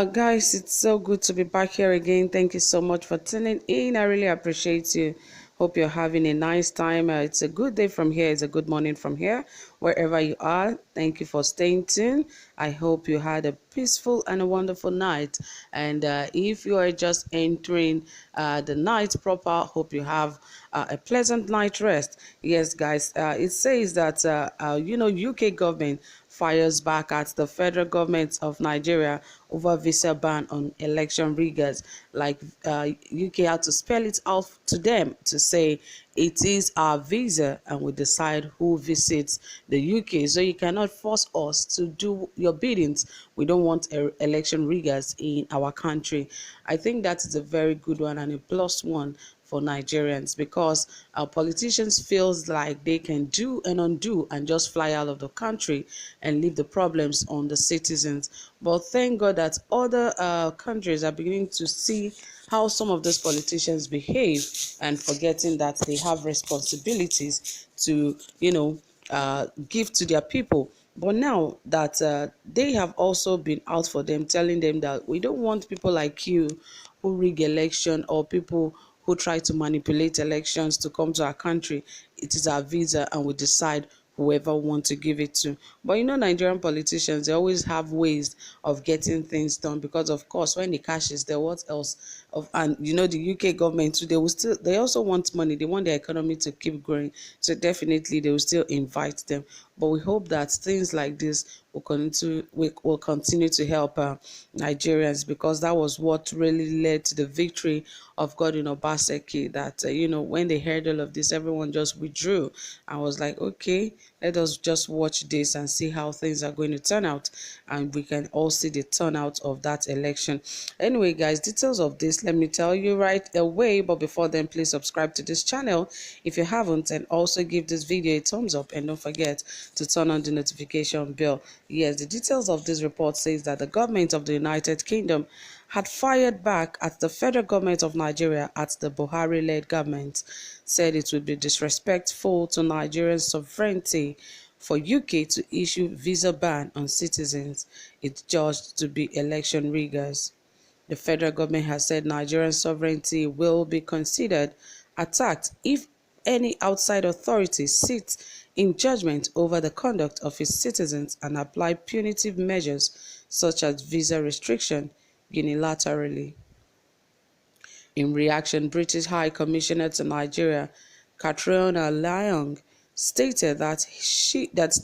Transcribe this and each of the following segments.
Guys, it's so good to be back here again. Thank you so much for tuning in. I really appreciate you. Hope you're having a nice time. It's a good day from here. It's a good morning from here, wherever you are. Thank you for staying tuned. I hope you had a peaceful and a wonderful night. And if you are just entering the night proper, hope you have a pleasant night rest. Yes, guys, it says that, UK government fires back at the federal government of Nigeria over visa ban on election riggers. Like UK had to spell it out to them to say it is our visa and we decide who visits the UK. So you cannot force us to do your biddings. We don't want election riggers in our country. I think that is a very good one and a plus one for Nigerians, because our politicians feels like they can do and undo and just fly out of the country and leave the problems on the citizens. But thank God that other countries are beginning to see how some of those politicians behave and forgetting that they have responsibilities to, give to their people. But now that they have also been out for them, telling them that we don't want people like you who rig election or people who try to manipulate elections to come to our country. It is our visa and we decide whoever want to give it to. But Nigerian politicians, they always have ways of getting things done, because of course when the cash is there, what else and the UK government too, they also want money. They want their economy to keep growing. So definitely they will still invite them. But we hope that things like this will continue to help Nigerians, because that was what really led to the victory of Godwin Obaseki. That when they heard all of this, everyone just withdrew. I was like, okay, let us just watch this and see how things are going to turn out, and we can all see the turnout of that election. Anyway, guys, details of this, let me tell you right away. But before then, please subscribe to this channel if you haven't, and also give this video a thumbs up, and don't forget to turn on the notification bell. Yes, the details of this report says that the government of the United Kingdom had fired back at the federal government of Nigeria, at the Buhari-led government, said it would be disrespectful to Nigerian sovereignty for UK to issue visa ban on citizens it judged to be election riggers. The federal government has said Nigerian sovereignty will be considered attacked if any outside authority sits in judgment over the conduct of its citizens and apply punitive measures such as visa restriction unilaterally. In reaction, British High Commissioner to Nigeria, Catriona Lyong, stated that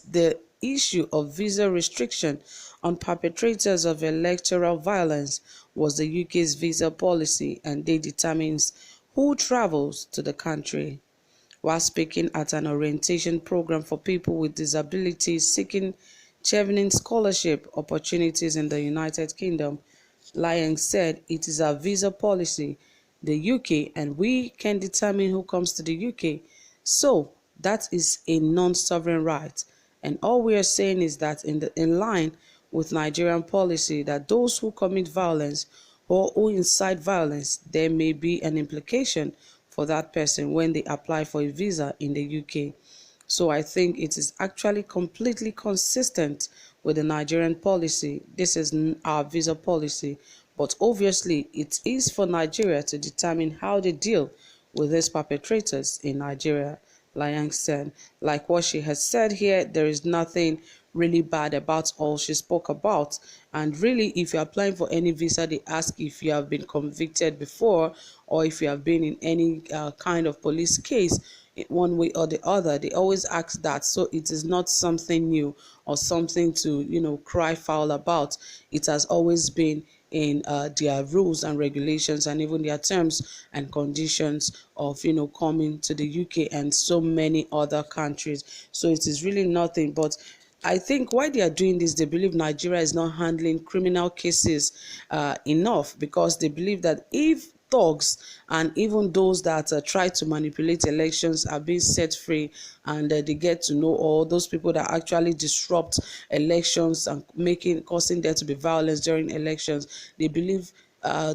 the issue of visa restriction on perpetrators of electoral violence was the UK's visa policy, and they determines who travels to the country. While speaking at an orientation program for people with disabilities seeking chevening scholarship opportunities in the United Kingdom, Lyons said it is our visa policy, the UK, and we can determine who comes to the UK. So that is a non-sovereign right. And all we are saying is that in line with Nigerian policy, that those who commit violence or who incite violence, there may be an implication for that person when they apply for a visa in the UK. So I think it is actually completely consistent with the Nigerian policy. This is our visa policy, but obviously it is for Nigeria to determine how they deal with these perpetrators in Nigeria, Liang said. Like what she has said here, there is nothing really bad about all she spoke about. And really, if you're applying for any visa, they ask if you have been convicted before or if you have been in any kind of police case one way or the other. They always ask that. So it is not something new or something to cry foul about. It has always been in their rules and regulations, and even their terms and conditions of coming to the UK and so many other countries. So it is really nothing. But I think why they are doing this, they believe Nigeria is not handling criminal cases enough, because they believe that if thugs and even those that try to manipulate elections are being set free, and they get to know all those people that actually disrupt elections and causing there to be violence during elections, they believe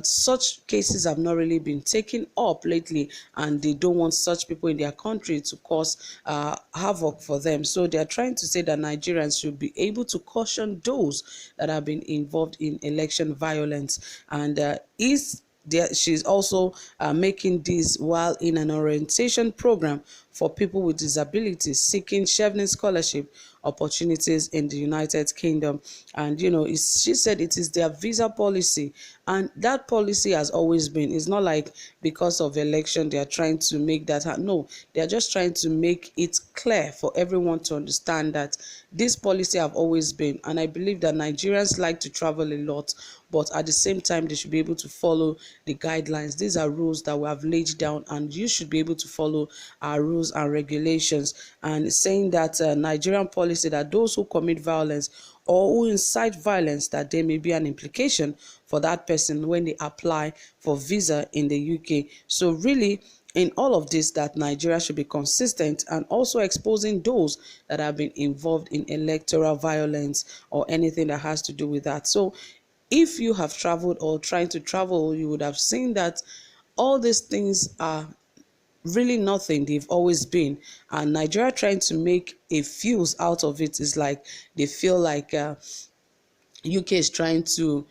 such cases have not really been taken up lately, and they don't want such people in their country to cause havoc for them. So they are trying to say that Nigerians should be able to caution those that have been involved in election violence. And she's also making this while in an orientation program for people with disabilities seeking Chevening scholarship opportunities in the United Kingdom. And she said it is their visa policy, and that policy has always been. It's not like because of election they are trying to make that. No, they are just trying to make it clear for everyone to understand that this policy have always been. And I believe that Nigerians like to travel a lot, but at the same time they should be able to follow the guidelines. These are rules that we have laid down, and you should be able to follow our rules and regulations. And saying that Nigerian policy that those who commit violence or who incite violence, that there may be an implication for that person when they apply for visa in the UK. So really, in all of this, that Nigeria should be consistent and also exposing those that have been involved in electoral violence or anything that has to do with that. So if you have traveled or trying to travel, you would have seen that all these things are really nothing. They've always been. And Nigeria trying to make a fuse out of it is like they feel like UK is trying to,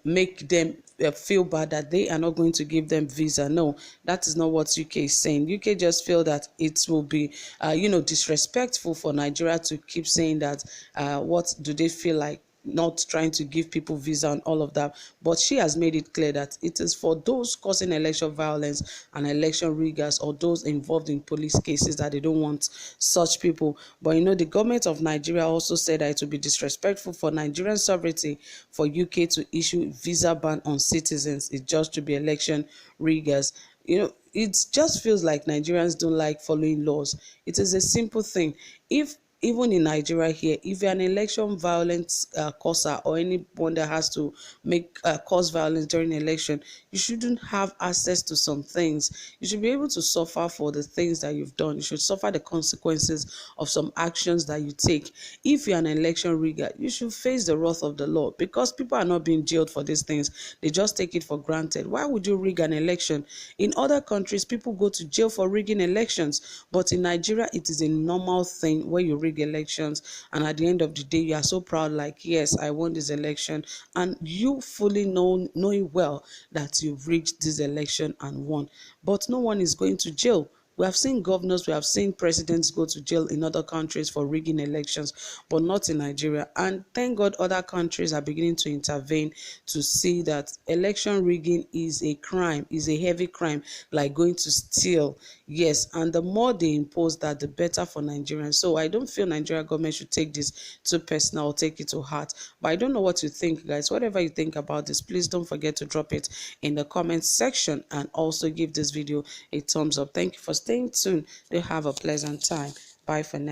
make them feel bad that they are not going to give them visa. No, that is not what UK is saying. UK just feel that it will be, disrespectful for Nigeria to keep saying that. What do they feel like? Not trying to give people visa and all of that. But she has made it clear that it is for those causing election violence and election riggers, or those involved in police cases, that they don't want such people. But the government of Nigeria also said that it would be disrespectful for Nigerian sovereignty for UK to issue visa ban on citizens. It's just to be election riggers. It just feels like Nigerians don't like following laws. It is a simple thing. If even in Nigeria here, if you're an election violence causer, or anyone that has to make cause violence during election, you shouldn't have access to some things. You should be able to suffer for the things that you've done. You should suffer the consequences of some actions that you take. If you're an election rigger, you should face the wrath of the law, because people are not being jailed for these things. They just take it for granted. Why would you rig an election? In other countries, people go to jail for rigging elections, but in Nigeria, it is a normal thing where you rig elections, and at the end of the day you are so proud, like, yes, I won this election, and you fully knowing well that you've rigged this election and won. But no one is going to jail. We have seen governors, we have seen presidents go to jail in other countries for rigging elections, but not in Nigeria. And thank God other countries are beginning to intervene to see that election rigging is a crime, is a heavy crime, like going to steal. Yes, and the more they impose that, the better for Nigerians. So I don't feel Nigeria government should take this too personal or take it to heart. But I don't know what you think, guys. Whatever you think about this, please don't forget to drop it in the comment section, and also give this video a thumbs up. Thank you for staying tuned. Do have a pleasant time. Bye for now.